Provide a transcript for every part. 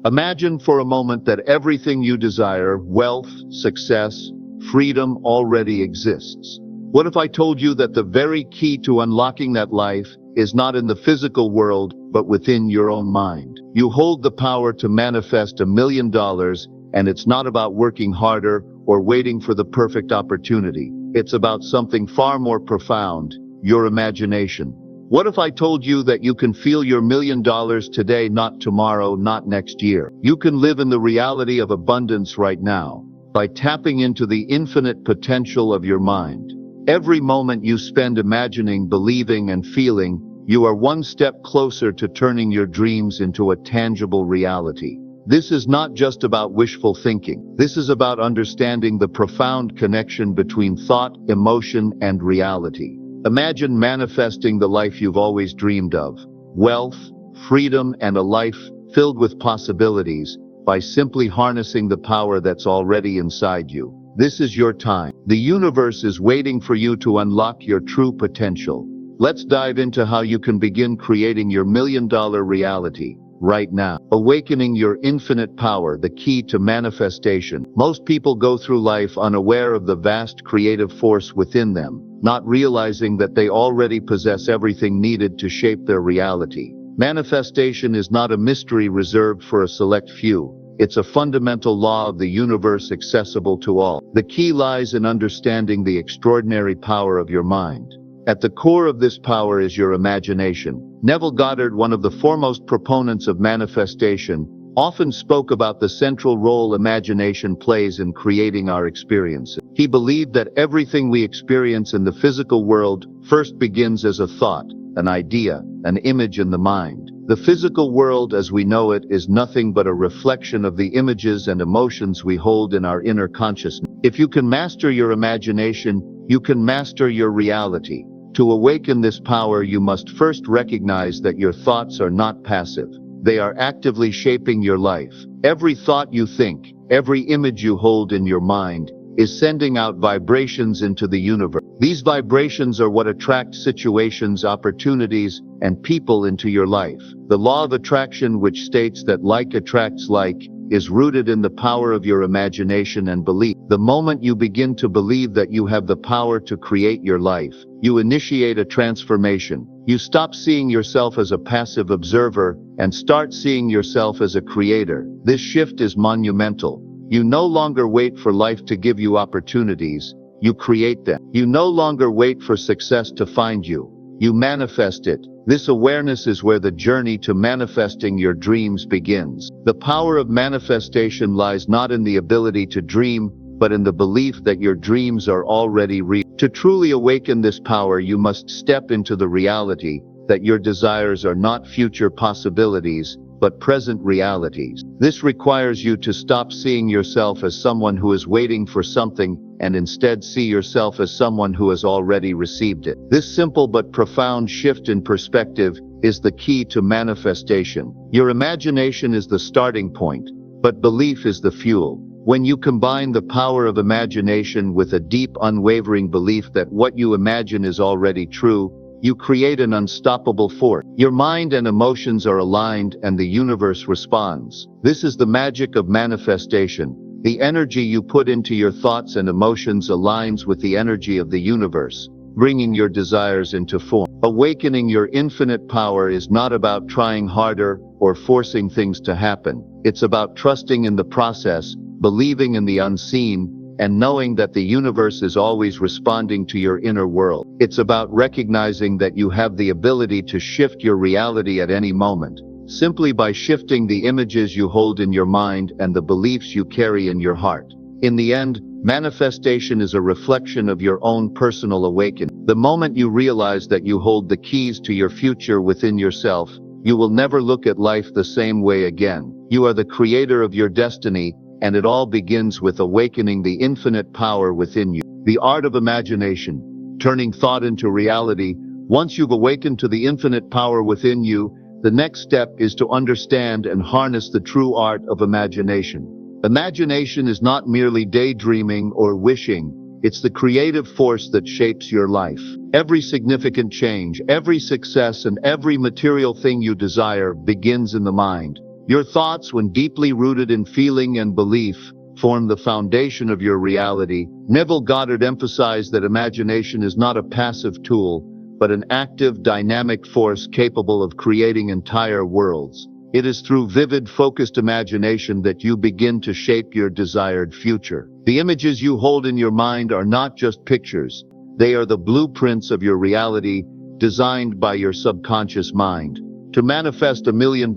Imagine for a moment that everything you desire, wealth, success, freedom, already exists. What if I told you that the very key to unlocking that life is not in the physical world, but within your own mind? You hold the power to manifest $1 million, and it's not about working harder or waiting for the perfect opportunity. It's about something far more profound, your imagination. What if I told you that you can feel your $1 million today, not tomorrow, not next year? You can live in the reality of abundance right now by tapping into the infinite potential of your mind. Every moment you spend imagining, believing, and feeling, you are one step closer to turning your dreams into a tangible reality. This is not just about wishful thinking. This is about understanding the profound connection between thought, emotion, and reality. Imagine manifesting the life you've always dreamed of. Wealth, freedom, and a life filled with possibilities by simply harnessing the power that's already inside you. This is your time. The universe is waiting for you to unlock your true potential. Let's dive into how you can begin creating your $1 million reality right now. Awakening your infinite power, the key to manifestation. Most people go through life unaware of the vast creative force within them, not realizing that they already possess everything needed to shape their reality. Manifestation is not a mystery reserved for a select few. It's a fundamental law of the universe accessible to all. The key lies in understanding the extraordinary power of your mind. At the core of this power is your imagination. Neville Goddard, one of the foremost proponents of manifestation, often spoke about the central role imagination plays in creating our experiences. He believed that everything we experience in the physical world first begins as a thought, an idea, an image in the mind. The physical world as we know it is nothing but a reflection of the images and emotions we hold in our inner consciousness. If you can master your imagination, you can master your reality. To awaken this power, you must first recognize that your thoughts are not passive. They are actively shaping your life. Every thought you think, every image you hold in your mind, is sending out vibrations into the universe. These vibrations are what attract situations, opportunities, and people into your life. The law of attraction, which states that like attracts like, is rooted in the power of your imagination and belief. The moment you begin to believe that you have the power to create your life, you initiate a transformation. You stop seeing yourself as a passive observer and start seeing yourself as a creator. This shift is monumental. You no longer wait for life to give you opportunities, you create them. You no longer wait for success to find you, you manifest it. This awareness is where the journey to manifesting your dreams begins. The power of manifestation lies not in the ability to dream, but in the belief that your dreams are already real. To truly awaken this power, you must step into the reality that your desires are not future possibilities, but present realities. This requires you to stop seeing yourself as someone who is waiting for something and instead see yourself as someone who has already received it. This simple but profound shift in perspective is the key to manifestation. Your imagination is the starting point, but belief is the fuel. When you combine the power of imagination with a deep, unwavering belief that what you imagine is already true, you create an unstoppable force. Your mind and emotions are aligned and the universe responds. This is the magic of manifestation. The energy you put into your thoughts and emotions aligns with the energy of the universe, bringing your desires into form. Awakening your infinite power is not about trying harder or forcing things to happen. It's about trusting in the process, believing in the unseen, and knowing that the universe is always responding to your inner world. It's about recognizing that you have the ability to shift your reality at any moment, simply by shifting the images you hold in your mind and the beliefs you carry in your heart. In the end, manifestation is a reflection of your own personal awakening. The moment you realize that you hold the keys to your future within yourself, you will never look at life the same way again. You are the creator of your destiny, and it all begins with awakening the infinite power within you. The art of imagination, turning thought into reality. Once you've awakened to the infinite power within you, the next step is to understand and harness the true art of imagination. Imagination is not merely daydreaming or wishing, it's the creative force that shapes your life. Every significant change, every success, and every material thing you desire begins in the mind. Your thoughts, when deeply rooted in feeling and belief, form the foundation of your reality. Neville Goddard emphasized that imagination is not a passive tool, but an active, dynamic force capable of creating entire worlds. It is through vivid, focused imagination that you begin to shape your desired future. The images you hold in your mind are not just pictures. They are the blueprints of your reality, designed by your subconscious mind. To manifest $1 million,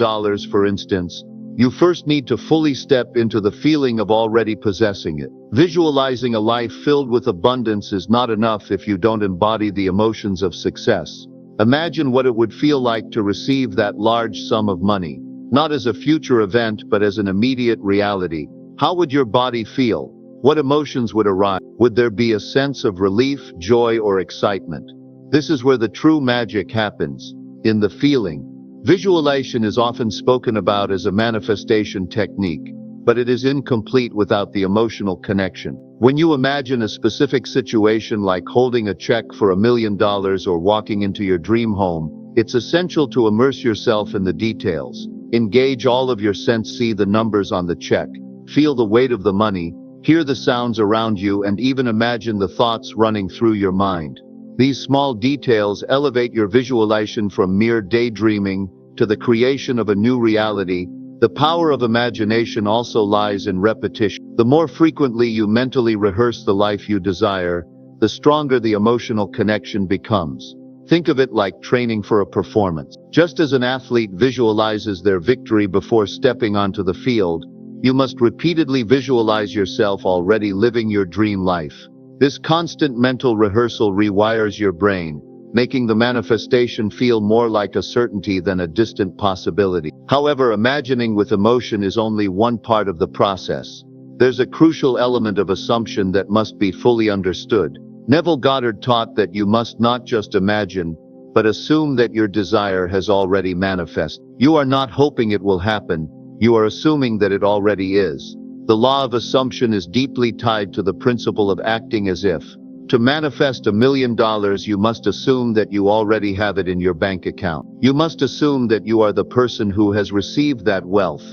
for instance, you first need to fully step into the feeling of already possessing it. Visualizing a life filled with abundance is not enough if you don't embody the emotions of success. Imagine what it would feel like to receive that large sum of money, not as a future event but as an immediate reality. How would your body feel? What emotions would arise? Would there be a sense of relief, joy, or excitement? This is where the true magic happens, in the feeling. Visualization is often spoken about as a manifestation technique, but it is incomplete without the emotional connection. When you imagine a specific situation like holding a check for $1 million or walking into your dream home, it's essential to immerse yourself in the details. Engage all of your senses, see the numbers on the check, feel the weight of the money, hear the sounds around you, and even imagine the thoughts running through your mind. These small details elevate your visualization from mere daydreaming to the creation of a new reality. The power of imagination also lies in repetition. The more frequently you mentally rehearse the life you desire, the stronger the emotional connection becomes. Think of it like training for a performance. Just as an athlete visualizes their victory before stepping onto the field, you must repeatedly visualize yourself already living your dream life. This constant mental rehearsal rewires your brain, making the manifestation feel more like a certainty than a distant possibility. However, imagining with emotion is only one part of the process. There's a crucial element of assumption that must be fully understood. Neville Goddard taught that you must not just imagine, but assume that your desire has already manifested. You are not hoping it will happen, you are assuming that it already is. The law of assumption is deeply tied to the principle of acting as if. To manifest $1 million, you must assume that you already have it in your bank account. You must assume that you are the person who has received that wealth.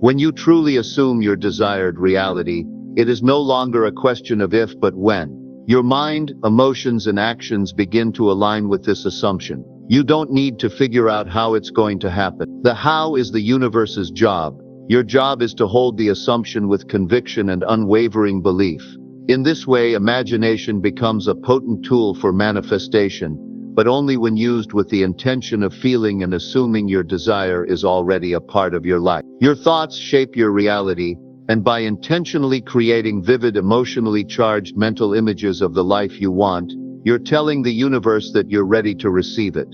When you truly assume your desired reality, it is no longer a question of if but when. Your mind, emotions, and actions begin to align with this assumption. You don't need to figure out how it's going to happen. The how is the universe's job. Your job is to hold the assumption with conviction and unwavering belief. In this way, imagination becomes a potent tool for manifestation, but only when used with the intention of feeling and assuming your desire is already a part of your life. Your thoughts shape your reality, and by intentionally creating vivid, emotionally charged mental images of the life you want, you're telling the universe that you're ready to receive it.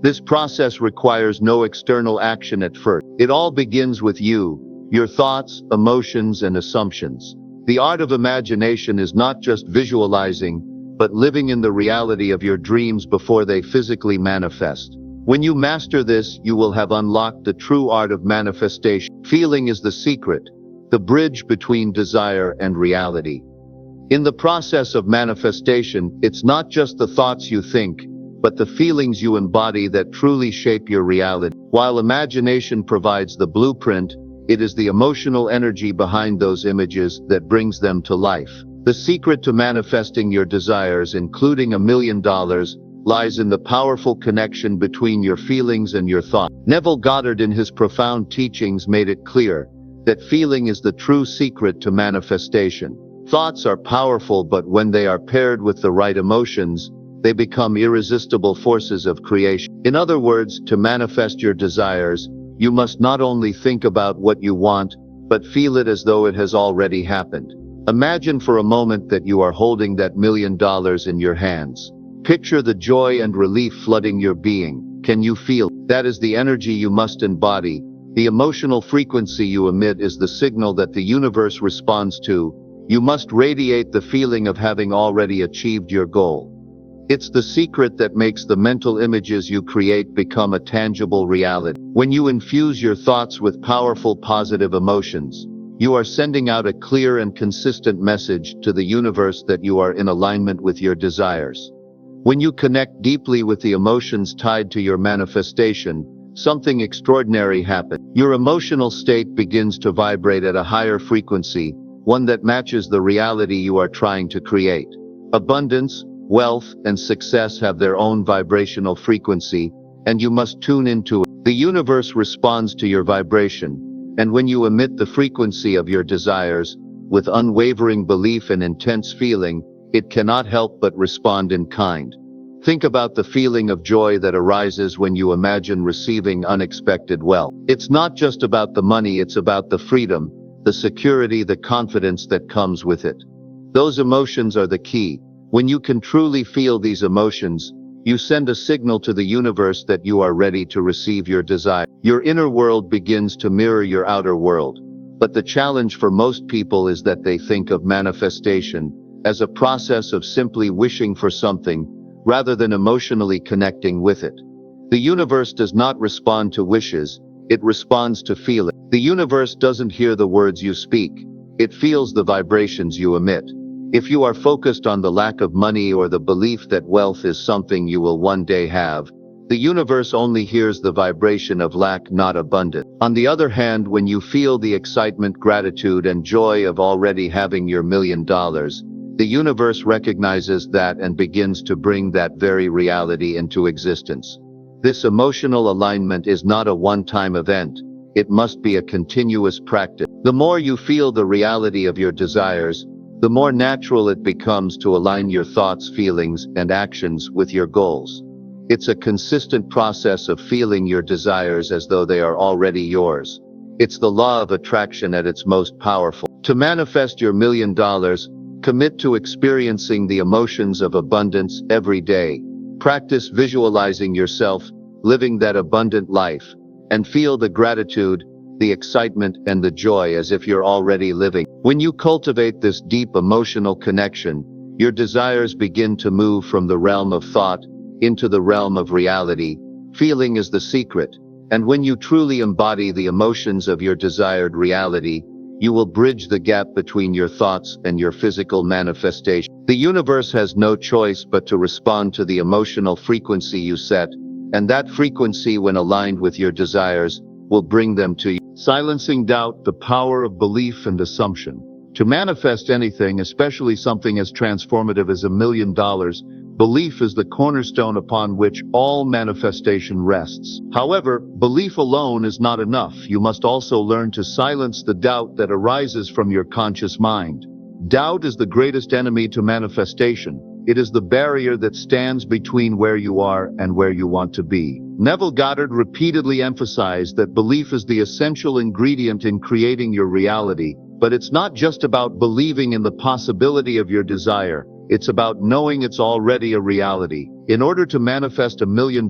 This process requires no external action at first. It all begins with you, your thoughts, emotions, and assumptions. The art of imagination is not just visualizing, but living in the reality of your dreams before they physically manifest. When you master this, you will have unlocked the true art of manifestation. Feeling is the secret, the bridge between desire and reality. In the process of manifestation, it's not just the thoughts you think, but the feelings you embody that truly shape your reality. While imagination provides the blueprint, it is the emotional energy behind those images that brings them to life. The secret to manifesting your desires, including $1 million, lies in the powerful connection between your feelings and your thoughts. Neville Goddard, in his profound teachings, made it clear that feeling is the true secret to manifestation. Thoughts are powerful, but when they are paired with the right emotions, they become irresistible forces of creation. In other words, to manifest your desires, you must not only think about what you want, but feel it as though it has already happened. Imagine for a moment that you are holding that $1 million in your hands. Picture the joy and relief flooding your being. Can you feel? That is the energy you must embody. The emotional frequency you emit is the signal that the universe responds to. You must radiate the feeling of having already achieved your goal. It's the secret that makes the mental images you create become a tangible reality. When you infuse your thoughts with powerful positive emotions, you are sending out a clear and consistent message to the universe that you are in alignment with your desires. When you connect deeply with the emotions tied to your manifestation, something extraordinary happens. Your emotional state begins to vibrate at a higher frequency, one that matches the reality you are trying to create. Abundance, wealth, and success have their own vibrational frequency, and you must tune into it. The universe responds to your vibration, and when you emit the frequency of your desires, with unwavering belief and intense feeling, it cannot help but respond in kind. Think about the feeling of joy that arises when you imagine receiving unexpected wealth. It's not just about the money, it's about the freedom, the security, the confidence that comes with it. Those emotions are the key. When you can truly feel these emotions, you send a signal to the universe that you are ready to receive your desire. Your inner world begins to mirror your outer world. But the challenge for most people is that they think of manifestation as a process of simply wishing for something, rather than emotionally connecting with it. The universe does not respond to wishes, it responds to feeling. The universe doesn't hear the words you speak, it feels the vibrations you emit. If you are focused on the lack of money or the belief that wealth is something you will one day have, the universe only hears the vibration of lack, not abundance. On the other hand, when you feel the excitement, gratitude, and joy of already having your $1 million, the universe recognizes that and begins to bring that very reality into existence. This emotional alignment is not a one-time event, it must be a continuous practice. The more you feel the reality of your desires, the more natural it becomes to align your thoughts, feelings, and actions with your goals. It's a consistent process of feeling your desires as though they are already yours. It's the law of attraction at its most powerful. To manifest your $1 million, commit to experiencing the emotions of abundance every day. Practice visualizing yourself living that abundant life, and feel the gratitude, the excitement, and the joy as if you're already living. When you cultivate this deep emotional connection, your desires begin to move from the realm of thought into the realm of reality. Feeling is the secret, and when you truly embody the emotions of your desired reality, you will bridge the gap between your thoughts and your physical manifestation. The universe has no choice but to respond to the emotional frequency you set, and that frequency, when aligned with your desires, will bring them to you. Silencing doubt, the power of belief and assumption. To manifest anything, especially something as transformative as $1 million, belief is the cornerstone upon which all manifestation rests. However, belief alone is not enough. You must also learn to silence the doubt that arises from your conscious mind. Doubt is the greatest enemy to manifestation. It is the barrier that stands between where you are and where you want to be. Neville Goddard repeatedly emphasized that belief is the essential ingredient in creating your reality, but it's not just about believing in the possibility of your desire. It's about knowing it's already a reality. In order to manifest $1 million,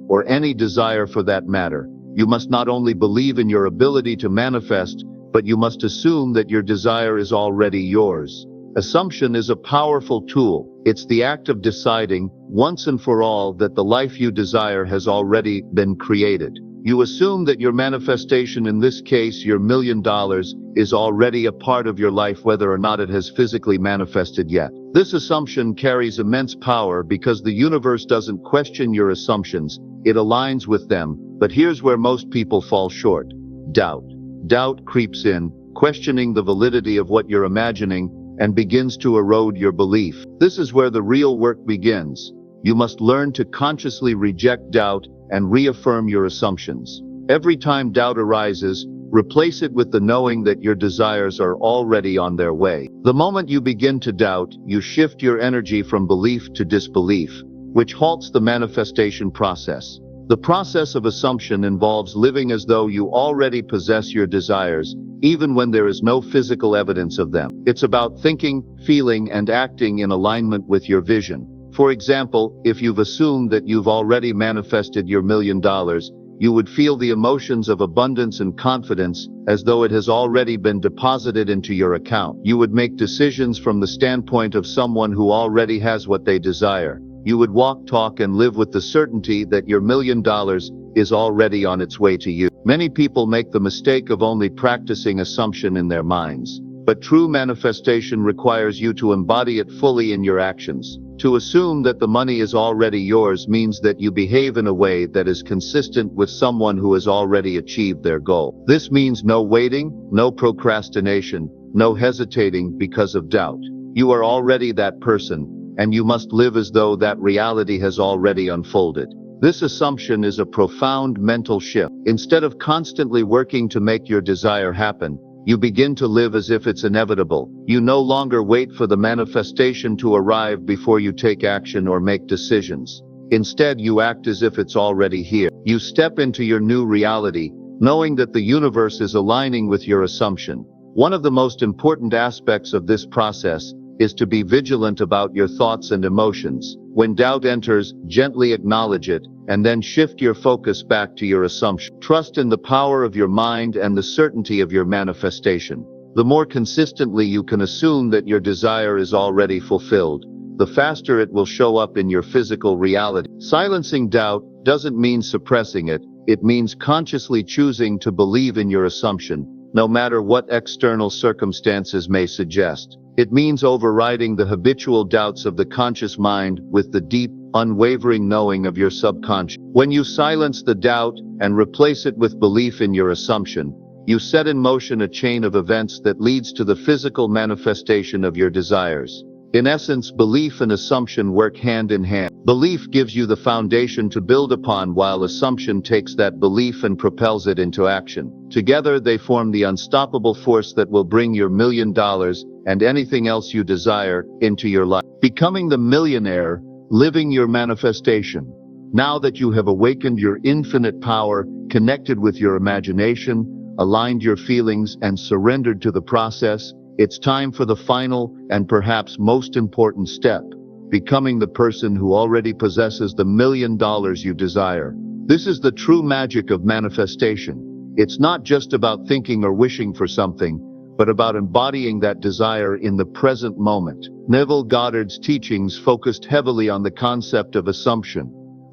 or any desire for that matter, you must not only believe in your ability to manifest, but you must assume that your desire is already yours. Assumption is a powerful tool. It's the act of deciding, once and for all, that the life you desire has already been created. You assume that your manifestation, in this case your $1 million, is already a part of your life, whether or not it has physically manifested yet. This assumption carries immense power because the universe doesn't question your assumptions, it aligns with them. But here's where most people fall short. Doubt. Doubt creeps in, questioning the validity of what you're imagining, and begins to erode your belief. This is where the real work begins. You must learn to consciously reject doubt and reaffirm your assumptions. Every time doubt arises, replace it with the knowing that your desires are already on their way. The moment you begin to doubt, you shift your energy from belief to disbelief, which halts the manifestation process. The process of assumption involves living as though you already possess your desires, even when there is no physical evidence of them. It's about thinking, feeling, and acting in alignment with your vision. For example, if you've assumed that you've already manifested your $1 million, you would feel the emotions of abundance and confidence as though it has already been deposited into your account. You would make decisions from the standpoint of someone who already has what they desire. You would walk, talk, and live with the certainty that your $1 million is already on its way to you. Many people make the mistake of only practicing assumption in their minds. But true manifestation requires you to embody it fully in your actions. To assume that the money is already yours means that you behave in a way that is consistent with someone who has already achieved their goal. This means no waiting, no procrastination, no hesitating because of doubt. You are already that person, and you must live as though that reality has already unfolded. This assumption is a profound mental shift. Instead of constantly working to make your desire happen, you begin to live as if it's inevitable. You no longer wait for the manifestation to arrive before you take action or make decisions. Instead, you act as if it's already here. You step into your new reality, knowing that the universe is aligning with your assumption. One of the most important aspects of this process is to be vigilant about your thoughts and emotions. When doubt enters, gently acknowledge it, and then shift your focus back to your assumption. Trust in the power of your mind and the certainty of your manifestation. The more consistently you can assume that your desire is already fulfilled, the faster it will show up in your physical reality. Silencing doubt doesn't mean suppressing it, it means consciously choosing to believe in your assumption, no matter what external circumstances may suggest. It means overriding the habitual doubts of the conscious mind with the deep, unwavering knowing of your subconscious. When you silence the doubt and replace it with belief in your assumption, you set in motion a chain of events that leads to the physical manifestation of your desires. In essence, belief and assumption work hand in hand. Belief gives you the foundation to build upon, while assumption takes that belief and propels it into action. Together, they form the unstoppable force that will bring your $1 million and anything else you desire into your life. Becoming the millionaire, living your manifestation. Now that you have awakened your infinite power, connected with your imagination, aligned your feelings, and surrendered to the process, it's time for the final and perhaps most important step, becoming the person who already possesses the $1 million you desire. This is the true magic of manifestation. It's not just about thinking or wishing for something, but about embodying that desire in the present moment. Neville Goddard's teachings focused heavily on the concept of assumption,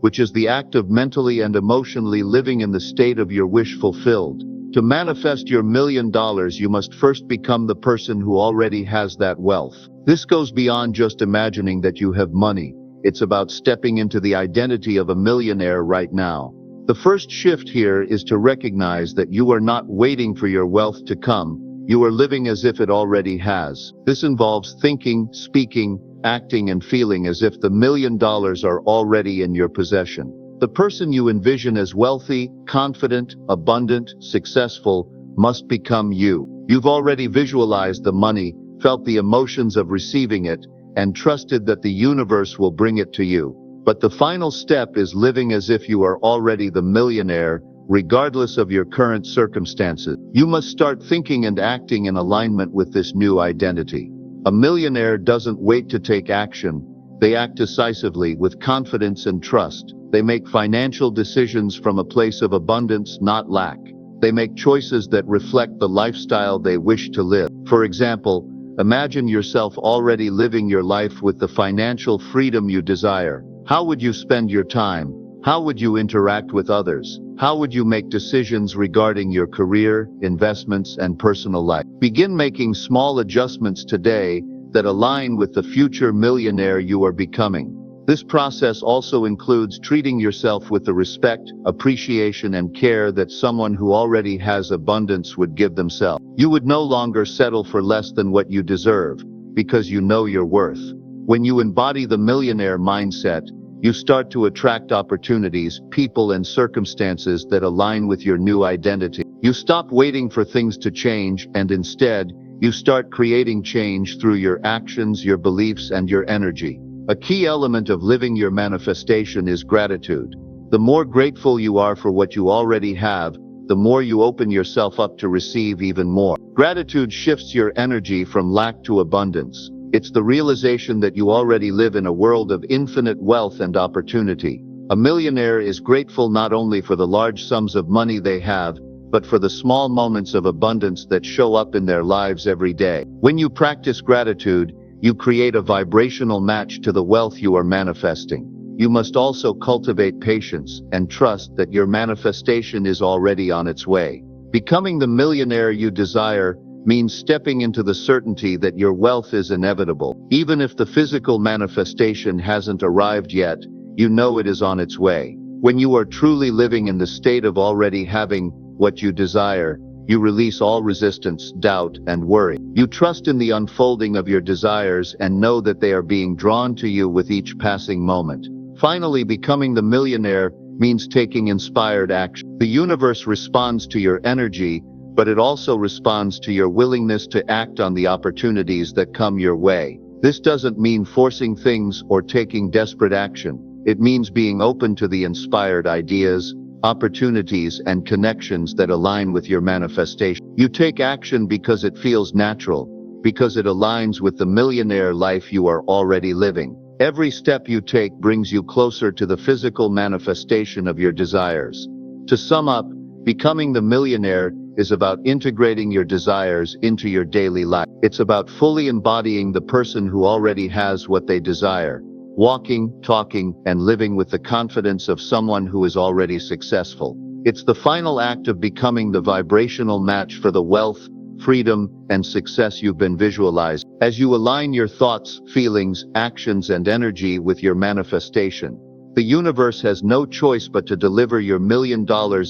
which is the act of mentally and emotionally living in the state of your wish fulfilled. To manifest your $1 million, you must first become the person who already has that wealth. This goes beyond just imagining that you have money. It's about stepping into the identity of a millionaire right now. The first shift here is to recognize that you are not waiting for your wealth to come. You are living as if it already has. This involves thinking, speaking, acting, and feeling as if the $1 million are already in your possession. The person you envision as wealthy, confident, abundant, successful must become you. You've already visualized the money, felt the emotions of receiving it, and trusted that the universe will bring it to you. But the final step is living as if you are already the millionaire, regardless of your current circumstances. You must start thinking and acting in alignment with this new identity. A millionaire doesn't wait to take action. They act decisively with confidence and trust. They make financial decisions from a place of abundance, not lack. They make choices that reflect the lifestyle they wish to live. For example, imagine yourself already living your life with the financial freedom you desire. How would you spend your time? How would you interact with others? How would you make decisions regarding your career, investments, and personal life? Begin making small adjustments today that align with the future millionaire you are becoming. This process also includes treating yourself with the respect, appreciation, and care that someone who already has abundance would give themselves. You would no longer settle for less than what you deserve, because you know your worth. When you embody the millionaire mindset, you start to attract opportunities, people, and circumstances that align with your new identity. You stop waiting for things to change, and instead, you start creating change through your actions, your beliefs, and your energy. A key element of living your manifestation is gratitude. The more grateful you are for what you already have, the more you open yourself up to receive even more. Gratitude shifts your energy from lack to abundance. It's the realization that you already live in a world of infinite wealth and opportunity. A millionaire is grateful not only for the large sums of money they have, but for the small moments of abundance that show up in their lives every day. When you practice gratitude, you create a vibrational match to the wealth you are manifesting. You must also cultivate patience and trust that your manifestation is already on its way. Becoming the millionaire you desire means stepping into the certainty that your wealth is inevitable. Even if the physical manifestation hasn't arrived yet, you know it is on its way. When you are truly living in the state of already having what you desire, you release all resistance, doubt, and worry. You trust in the unfolding of your desires and know that they are being drawn to you with each passing moment. Finally, becoming the millionaire means taking inspired action. The universe responds to your energy, but it also responds to your willingness to act on the opportunities that come your way. This doesn't mean forcing things or taking desperate action. It means being open to the inspired ideas, opportunities, and connections that align with your manifestation. You take action because it feels natural, because it aligns with the millionaire life you are already living. Every step you take brings you closer to the physical manifestation of your desires. To sum up, becoming the millionaire is about integrating your desires into your daily life. It's about fully embodying the person who already has what they desire, walking, talking, and living with the confidence of someone who is already successful. It's the final act of becoming the vibrational match for the wealth, freedom, and success you've been visualizing. As you align your thoughts, feelings, actions, and energy with your manifestation, the universe has no choice but to deliver your $1 million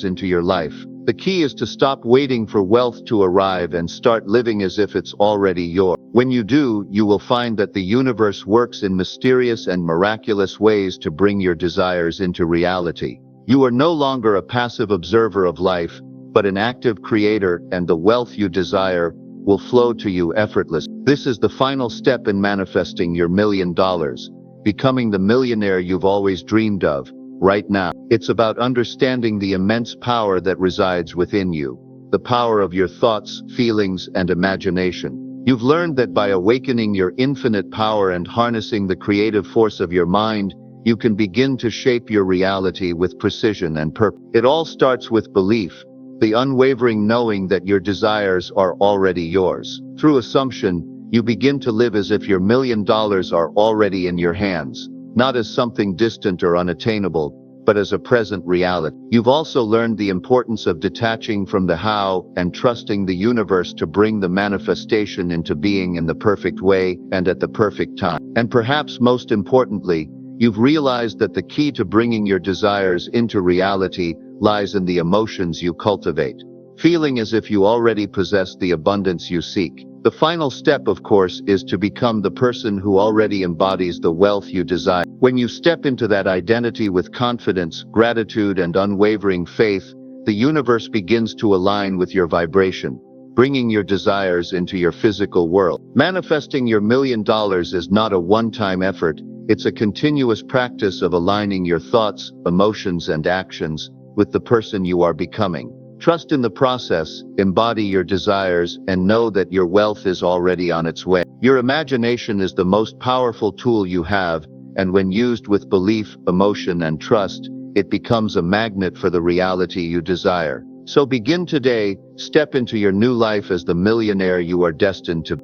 into your life. The key is to stop waiting for wealth to arrive and start living as if it's already yours. When you do, you will find that the universe works in mysterious and miraculous ways to bring your desires into reality. You are no longer a passive observer of life, but an active creator, and the wealth you desire will flow to you effortlessly. This is the final step in manifesting your $1 million, becoming the millionaire you've always dreamed of. Right now, it's about understanding the immense power that resides within you, the power of your thoughts, feelings, and imagination. You've learned that by awakening your infinite power and harnessing the creative force of your mind, you can begin to shape your reality with precision and purpose. It all starts with belief, the unwavering knowing that your desires are already yours. Through assumption, you begin to live as if your $1 million are already in your hands, not as something distant or unattainable, but as a present reality. You've also learned the importance of detaching from the how and trusting the universe to bring the manifestation into being in the perfect way and at the perfect time. And perhaps most importantly, you've realized that the key to bringing your desires into reality lies in the emotions you cultivate, feeling as if you already possess the abundance you seek. The final step, of course, is to become the person who already embodies the wealth you desire. When you step into that identity with confidence, gratitude, and unwavering faith, the universe begins to align with your vibration, bringing your desires into your physical world. Manifesting your $1 million is not a one-time effort. It's a continuous practice of aligning your thoughts, emotions, and actions with the person you are becoming. Trust in the process, embody your desires, and know that your wealth is already on its way. Your imagination is the most powerful tool you have, and when used with belief, emotion, and trust, it becomes a magnet for the reality you desire. So begin today, step into your new life as the millionaire you are destined to be.